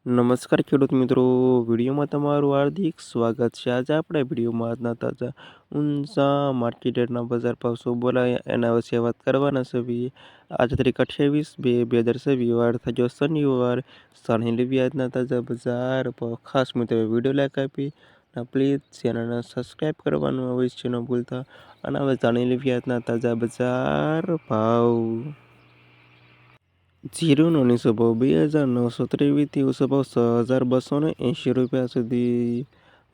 નમસ્કાર ખેડૂત મિત્રો, વિડીયોમાં તમારું હાર્દિક સ્વાગત છે. આજે આપણે વિડીયોમાં આજના તાજા ઊંઝા માર્કેટના બજાર ભાવ શું બોલાય એના વિશે વાત કરવાના છે. આજે તારીખ 28/2/2026 વાર થયો શનિવાર. સાંજે લેવી આજના તાજા બજાર ભાવ. ખાસ મિત્રો વિડીયો લાઈક આપી અને પ્લીઝ ચેનલને સબસ્ક્રાઈબ કરવાનું અવશ્ય ન ભૂલતા. અને હવે જાણી લેવી આજના તાજા બજાર ભાવ. જીરુનો નીચો ભાવ 2,923થી ઊંચો ભાવ 6,280 રૂપિયા સુધી.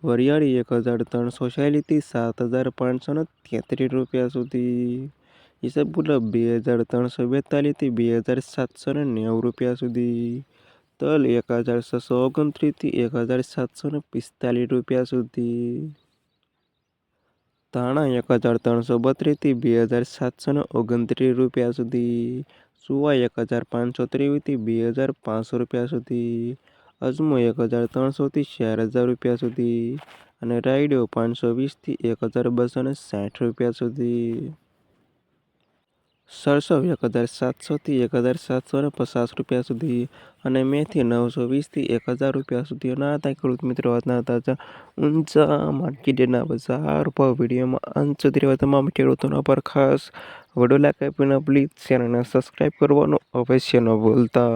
વરિયાળી 1,340થી 7,533 રૂપિયા સુધી. ઈસબગુલ 2,342થી 2,790 રૂપિયા સુધી. તલ 1,629થી 1,745 રૂપિયા સુધી. ધાણા 1,332થી 2,729 રૂપિયા સુધી. સુવા 1,523થી 2,500 રૂપિયા સુધી. અજમો 1,300થી 4,000 રૂપિયા સુધી. અને રાયડો 520થી 1,260 રૂપિયા સુધી. સરસો 1,700થી 1,750 રૂપિયા સુધી. અને મેથી 920થી 1,000 રૂપિયા સુધી. અને આ ખેડૂત મિત્રો આજના તાજા ઊંઝા માર્કેટના બજાર ભાવ. વિડીયોમાં અંત સુધી રહેવા તમામ ખેડૂતોના પર ખાસ વિડીયો લાઈક આપીને પ્લીઝ ચેનલને સબસ્ક્રાઈબ કરવાનું અવશ્ય ન ભૂલતા.